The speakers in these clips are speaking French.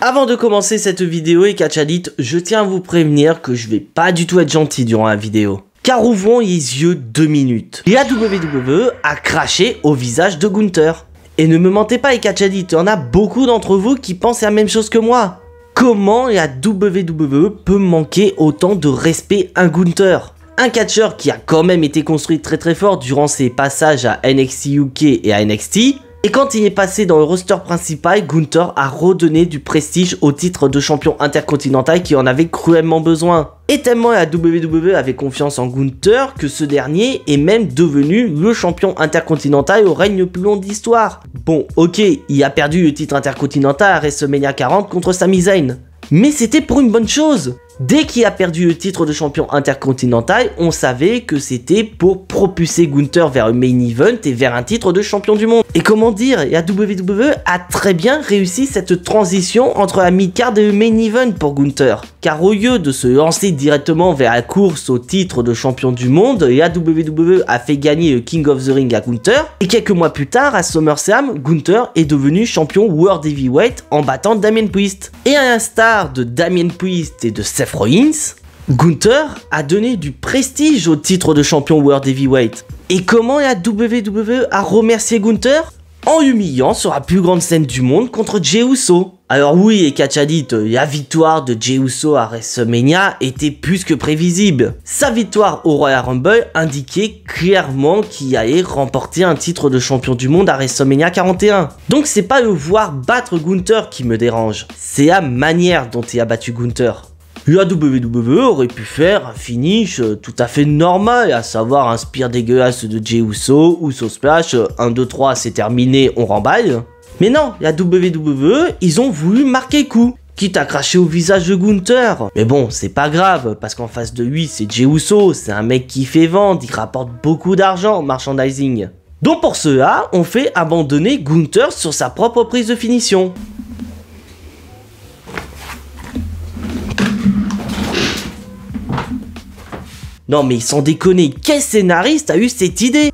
Avant de commencer cette vidéo et Catch Addict, je tiens à vous prévenir que je vais pas du tout être gentil durant la vidéo. Car ouvrons les yeux 2 minutes. La WWE a craché au visage de Gunther. Et ne me mentez pas, Catch Addict, il y en a beaucoup d'entre vous qui pensent la même chose que moi. Comment la WWE peut manquer autant de respect à Gunther? Un catcheur qui a quand même été construit très fort durant ses passages à NXT UK et à NXT. Et quand il est passé dans le roster principal, Gunther a redonné du prestige au titre de champion intercontinental qui en avait cruellement besoin. Et tellement la WWE avait confiance en Gunther que ce dernier est même devenu le champion intercontinental au règne le plus long de l'histoire. Bon, ok, il a perdu le titre intercontinental à WrestleMania 40 contre Sami Zayn. Mais c'était pour une bonne chose. Dès qu'il a perdu le titre de champion intercontinental, on savait que c'était pour propulser Gunther vers le main event et vers un titre de champion du monde. Et comment dire, la WWE a très bien réussi cette transition entre la mid-card et le main event pour Gunther. Car au lieu de se lancer directement vers la course au titre de champion du monde, la WWE a fait gagner le King of the Ring à Gunther. Et quelques mois plus tard, à SummerSlam, Gunther est devenu champion World Heavyweight en battant Damien Priest. Et à l'instar de Damien Priest et de Seth Rollins, Gunther a donné du prestige au titre de champion World Heavyweight. Et comment la WWE a remercié Gunther? En humiliant sur la plus grande scène du monde contre Jey Uso. Alors oui, et Catch Addict, la victoire de Jey Uso à WrestleMania était plus que prévisible. Sa victoire au Royal Rumble indiquait clairement qu'il allait remporter un titre de champion du monde à WrestleMania 41. Donc c'est pas le voir battre Gunther qui me dérange, c'est la manière dont il a battu Gunther. La WWE aurait pu faire un finish tout à fait normal, à savoir un spear dégueulasse de Jey Uso, Uso Splash, 1, 2, 3, c'est terminé, on remballe. Mais non, la WWE, ils ont voulu marquer coup, quitte à cracher au visage de Gunther. Mais bon, c'est pas grave, parce qu'en face de lui, c'est Jey Uso, c'est un mec qui fait vendre, il rapporte beaucoup d'argent au merchandising. Donc pour cela, on fait abandonner Gunther sur sa propre prise de finition. Non mais sans déconner, quel scénariste a eu cette idée?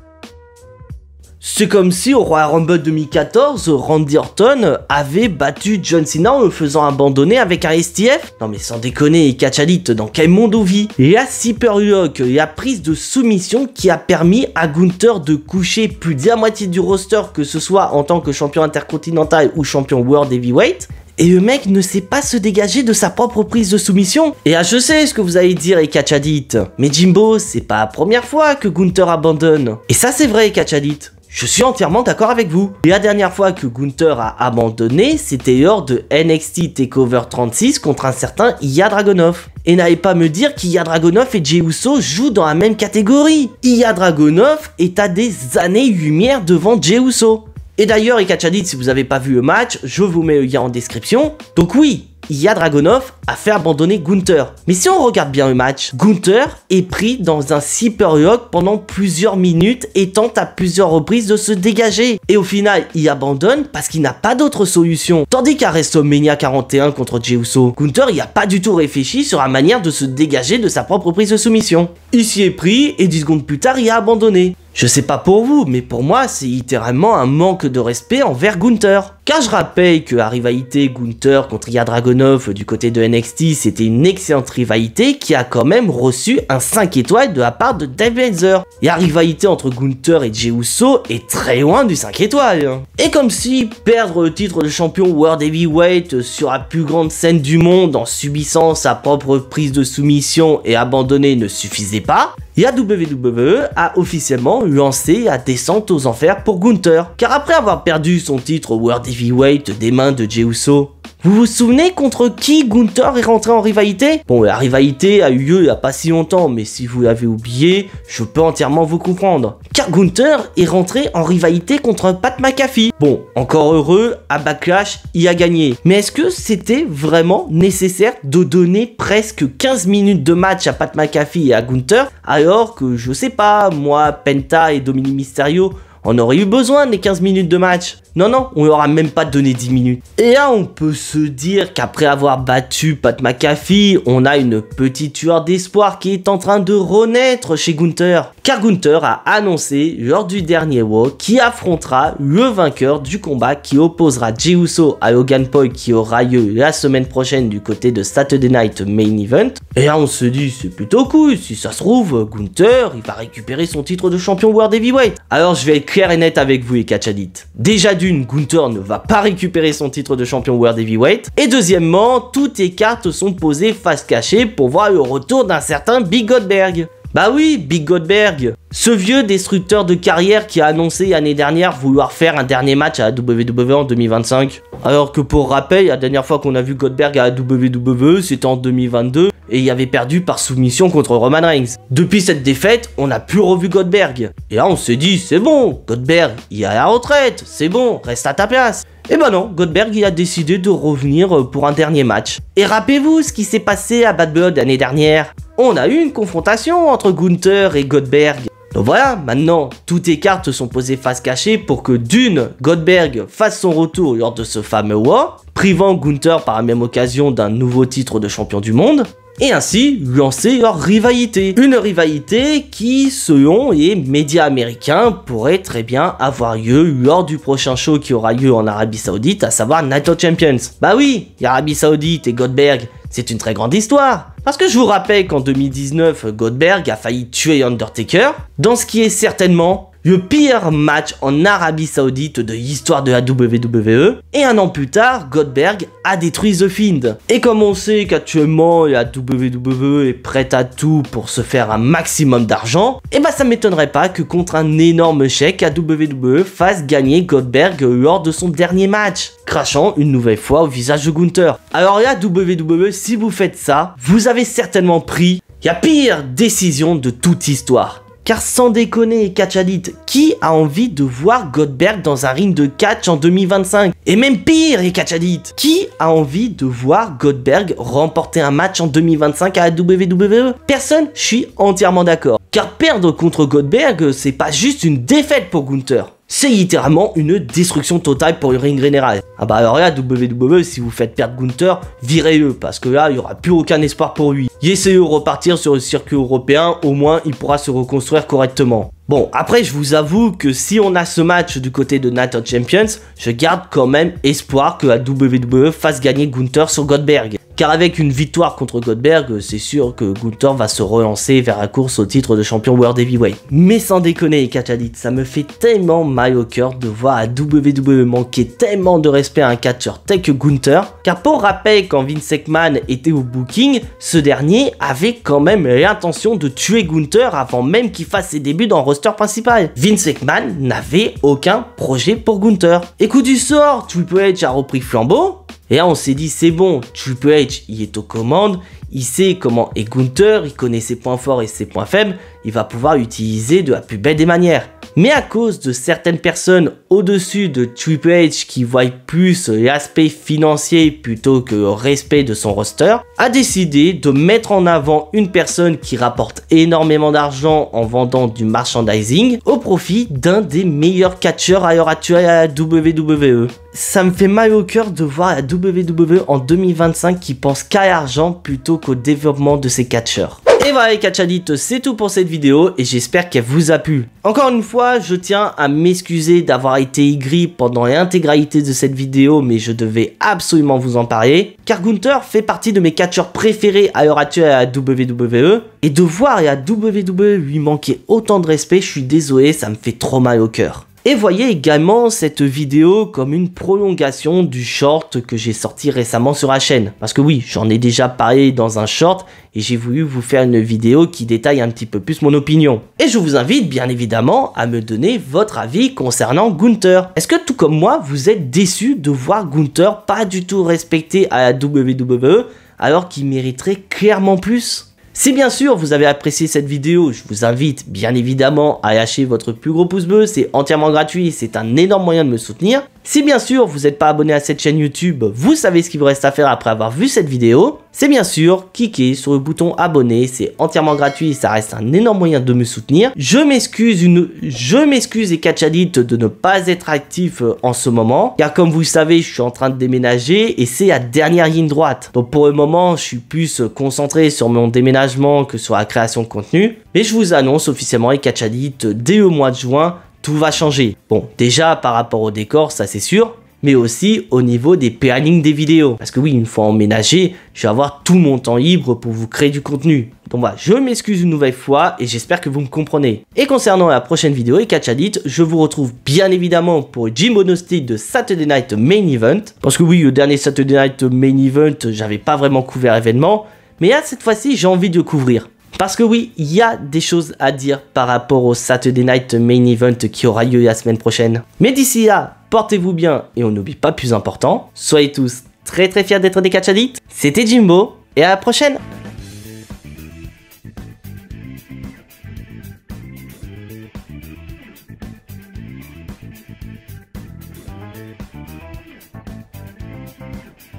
C'est comme si au Royal Rumble 2014, Randy Orton avait battu John Cena en le faisant abandonner avec un STF. Non mais sans déconner, Catch Addict, dans quel monde on vit? La Super Lock, la prise de soumission qui a permis à Gunther de coucher plus de la moitié du roster, que ce soit en tant que champion intercontinental ou champion World Heavyweight. Et le mec ne sait pas se dégager de sa propre prise de soumission. Et je sais ce que vous allez dire, Catch Addict. Mais Jimbo, c'est pas la première fois que Gunther abandonne. Et ça c'est vrai, Catch Addict. Je suis entièrement d'accord avec vous. Et la dernière fois que Gunther a abandonné, c'était lors de NXT TakeOver 36 contre un certain Ilya Dragunov. Et n'allez pas me dire qu'Ilya Dragunov et Jey Uso jouent dans la même catégorie. Ilya Dragunov est à des années-lumière devant Jey Uso. Et d'ailleurs, Catch Addict, si vous n'avez pas vu le match, je vous mets le lien en description. Donc oui, Ilya Dragunov a fait abandonner Gunther. Mais si on regarde bien le match, Gunther est pris dans un Super Lock pendant plusieurs minutes et tente à plusieurs reprises de se dégager. Et au final, il abandonne parce qu'il n'a pas d'autre solution. Tandis qu'à WrestleMania 41 contre Jey Uso, Gunther il a pas du tout réfléchi sur la manière de se dégager de sa propre prise de soumission. Il s'y est pris et 10 secondes plus tard, il a abandonné. Je sais pas pour vous, mais pour moi, c'est littéralement un manque de respect envers Gunther. Car je rappelle que la rivalité Gunther contre Ilya Dragunov du côté de NXT, c'était une excellente rivalité qui a quand même reçu un 5 étoiles de la part de Dave Meltzer. Et la rivalité entre Gunther et Jey Uso est très loin du 5 étoiles. Et comme si perdre le titre de champion World Heavyweight sur la plus grande scène du monde en subissant sa propre prise de soumission et abandonner ne suffisait pas, la WWE a officiellement lancé la descente aux enfers pour Gunther. Car après avoir perdu son titre World Heavyweight des mains de Jey Uso, vous vous souvenez contre qui Gunther est rentré en rivalité? Bon, la rivalité a eu lieu il n'y a pas si longtemps, mais si vous l'avez oublié, je peux entièrement vous comprendre. Car Gunther est rentré en rivalité contre Pat McAfee. Bon, encore heureux, à Backlash, il a gagné. Mais est-ce que c'était vraiment nécessaire de donner presque 15 minutes de match à Pat McAfee et à Gunther, alors que, je sais pas, moi, Penta et Dominic Mysterio, On aurait eu besoin des 15 minutes de match. Non, non, on leur a même pas donné 10 minutes. Et là, on peut se dire qu'après avoir battu Pat McAfee, on a une petite tueur d'espoir qui est en train de renaître chez Gunther. Car Gunther a annoncé lors du dernier Raw qui affrontera le vainqueur du combat qui opposera Jey Uso à Logan Paul qui aura lieu la semaine prochaine du côté de Saturday Night Main Event. Et là, on se dit, c'est plutôt cool, si ça se trouve, Gunther, il va récupérer son titre de champion World Heavyweight. Alors, je vais être clair et net avec vous, les catch addicts. Déjà d'une, Gunther ne va pas récupérer son titre de champion World Heavyweight. Et deuxièmement, toutes les cartes sont posées face cachée pour voir le retour d'un certain Big Goldberg. Bah oui, Big Goldberg, ce vieux destructeur de carrière qui a annoncé l'année dernière vouloir faire un dernier match à la WWE en 2025. Alors que pour rappel, la dernière fois qu'on a vu Goldberg à la WWE, c'était en 2022 et il avait perdu par soumission contre Roman Reigns. Depuis cette défaite, on n'a plus revu Goldberg. Et là on s'est dit, c'est bon, Goldberg, il est à la retraite, c'est bon, reste à ta place. Et ben non, Goldberg il a décidé de revenir pour un dernier match. Et rappelez-vous ce qui s'est passé à Bad Blood l'année dernière. On a eu une confrontation entre Gunther et Goldberg. Donc voilà, maintenant, toutes les cartes sont posées face cachée pour que d'une, Goldberg fasse son retour lors de ce fameux Raw, privant Gunther par la même occasion d'un nouveau titre de champion du monde, et ainsi lancer leur rivalité. Une rivalité qui, selon les médias américains, pourrait très bien avoir lieu lors du prochain show qui aura lieu en Arabie Saoudite, à savoir Night of Champions. Bah oui, l'Arabie Saoudite et Goldberg, c'est une très grande histoire. Parce que je vous rappelle qu'en 2019, Goldberg a failli tuer Undertaker, dans ce qui est certainement le pire match en Arabie Saoudite de l'histoire de la WWE, et un an plus tard, Goldberg a détruit The Fiend. Et comme on sait qu'actuellement la WWE est prête à tout pour se faire un maximum d'argent, et bah ça m'étonnerait pas que contre un énorme chèque, la WWE fasse gagner Goldberg lors de son dernier match, crachant une nouvelle fois au visage de Gunther. Alors la WWE, si vous faites ça, vous avez certainement pris la pire décision de toute histoire. Car sans déconner, catch addict, qui a envie de voir Goldberg dans un ring de catch en 2025? Et même pire, les catch addicts, qui a envie de voir Goldberg remporter un match en 2025 à la WWE? Personne, je suis entièrement d'accord. Car perdre contre Goldberg, c'est pas juste une défaite pour Gunther. C'est littéralement une destruction totale pour le ring général. Ah bah alors là, WWE, si vous faites perdre Gunther, virez-le, parce que là, il n'y aura plus aucun espoir pour lui. Laissez-le repartir sur le circuit européen, au moins il pourra se reconstruire correctement. Bon, après je vous avoue que si on a ce match du côté de Night of Champions, je garde quand même espoir que la WWE fasse gagner Gunther sur Goldberg. Car avec une victoire contre Goldberg, c'est sûr que Gunther va se relancer vers la course au titre de champion World Heavyweight. Mais sans déconner les catch addicts, ça me fait tellement mal au cœur de voir la WWE manquer tellement de respect à un catcheur tel que Gunther. Car pour rappel, quand Vince McMahon était au booking, ce dernier avait quand même l'intention de tuer Gunther avant même qu'il fasse ses débuts dans le roster principal. Vince McMahon n'avait aucun projet pour Gunther. Et coup du sort, Triple H a repris flambeau. Et là on s'est dit c'est bon, Triple H il est aux commandes, il sait comment est Gunther, il connaît ses points forts et ses points faibles, il va pouvoir l'utiliser de la plus belle des manières. Mais à cause de certaines personnes au-dessus de Triple H qui voient plus l'aspect financier plutôt que le respect de son roster, a décidé de mettre en avant une personne qui rapporte énormément d'argent en vendant du merchandising au profit d'un des meilleurs catcheurs à l'heure actuelle à la WWE. Ça me fait mal au cœur de voir la WWE en 2025 qui pense qu'à l'argent plutôt qu'au développement de ses catcheurs. Et voilà les catch addicts, c'est tout pour cette vidéo et j'espère qu'elle vous a plu. Encore une fois, je tiens à m'excuser d'avoir été aigri pendant l'intégralité de cette vidéo, mais je devais absolument vous en parler. Car Gunther fait partie de mes catcheurs préférés à l'heure actuelle à la WWE. Et de voir la WWE lui manquer autant de respect, je suis désolé, ça me fait trop mal au cœur. Et voyez également cette vidéo comme une prolongation du short que j'ai sorti récemment sur la chaîne. Parce que oui, j'en ai déjà parlé dans un short et j'ai voulu vous faire une vidéo qui détaille un petit peu plus mon opinion. Et je vous invite bien évidemment à me donner votre avis concernant Gunther. Est-ce que tout comme moi, vous êtes déçu de voir Gunther pas du tout respecté à la WWE alors qu'il mériterait clairement plus ? Si bien sûr vous avez apprécié cette vidéo, je vous invite bien évidemment à lâcher votre plus gros pouce bleu, c'est entièrement gratuit, c'est un énorme moyen de me soutenir. Si bien sûr vous n'êtes pas abonné à cette chaîne YouTube, vous savez ce qu'il vous reste à faire après avoir vu cette vidéo. C'est bien sûr cliquer sur le bouton abonner, c'est entièrement gratuit et ça reste un énorme moyen de me soutenir. Je m'excuse et Catchadit de ne pas être actif en ce moment, car comme vous le savez, je suis en train de déménager et c'est la dernière ligne droite. Donc pour le moment, je suis plus concentré sur mon déménagement que sur la création de contenu. Mais je vous annonce officiellement et Catchadit, dès le mois de juin, tout va changer. Bon, déjà par rapport au décor, ça c'est sûr, mais aussi au niveau des plannings des vidéos. Parce que oui, une fois emménagé, je vais avoir tout mon temps libre pour vous créer du contenu. Donc voilà, je m'excuse une nouvelle fois et j'espère que vous me comprenez. Et concernant la prochaine vidéo et Catchadit, je vous retrouve bien évidemment pour Jimbo No Stick de Saturday Night Main Event. Parce que oui, le dernier Saturday Night Main Event, j'avais pas vraiment couvert l'événement, mais là cette fois-ci, j'ai envie de le couvrir. Parce que oui, il y a des choses à dire par rapport au Saturday Night Main Event qui aura lieu la semaine prochaine. Mais d'ici là, portez-vous bien et on n'oublie pas le plus important, soyez tous très fiers d'être des Catchadit. C'était Jimbo et à la prochaine.